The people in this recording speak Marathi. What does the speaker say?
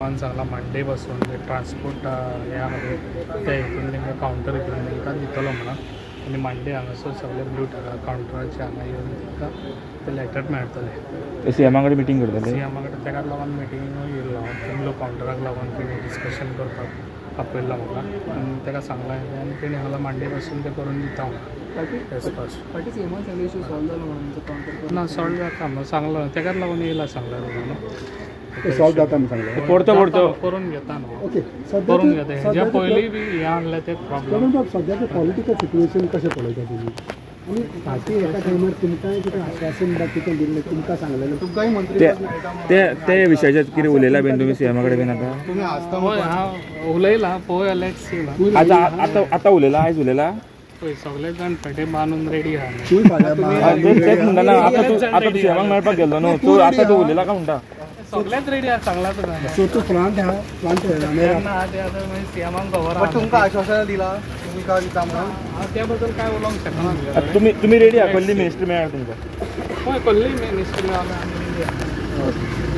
चांगला मंडे बसून ट्रान्सपोर्ट यामध्ये त्या हितून तांकां कावंटर हितून तांकां दितलो म्हणून आनी मंडे हांगासर सगळे ब्लू कावंटराचे हांगा येवन तांकां ते लेटर मेळटले. सीएमा कडेन मिटींग करतले. सीएमा कडेन ताका लागून मिटींग येयलो ब्लू कावंटराक लागून तेणी डिस्कशन करपाक आपयला म्हाका आनी ताका सांगलां आनी तेणी सांगलां मंडे बसून ते करून दिता फाटी सीएमान सगळे इश्यू सॉल्व जालो म्हणून ना सॉल्व जाता म्हणून सांगलो ताकाच लागून येयला सांगला न्हू सॉल्व जाता म्हणून सांगलें परतो करून घेता न्हू ओके करून घेता हेज्या पयलीं बी हे आणलें ते प्रॉब्लेम. सद्याचें पॉलिटिकल सिच्युएशन कशें पळयता तुमी आनी फाटी एका टायमार तुमकांय कितें आश्वासन बा कितें दिल्लें तुमकां सांगलेलें तुमकांय मंत्री ते विशयाचेर कितें उलयला बीन तुमी सीएमा कडेन बीन आतां तुमी आसता हय हांव उलयलां पळोवया लेट्स सी ना आतां उलयला आयज उलयला पळय सगळे जाण फाटीं बांदून रेडी आहा तुमी फाल्यां तेच म्हणटा ना आतां तूं सीएमाक मेळपाक गेल्लो न्हू तूं आतां तूं उलयला काय म्हणटा सगळेच रेडी आहा सांगला तुका सो तूं प्लांट आहा प्लांट तेन्ना आहा ते आतां मागीर सीएमाक खबर आहा तुमकां आश्वासन दिलां तुमी काय दिता म्हणून हांव त्या बद्दल काय उलोवंक शकना. तुमी रेडी आहा कसली मिनिस्ट्री मेळ्ळा तुमकां हय कसलीय मिनिस्ट्री आमी रेडी आहा.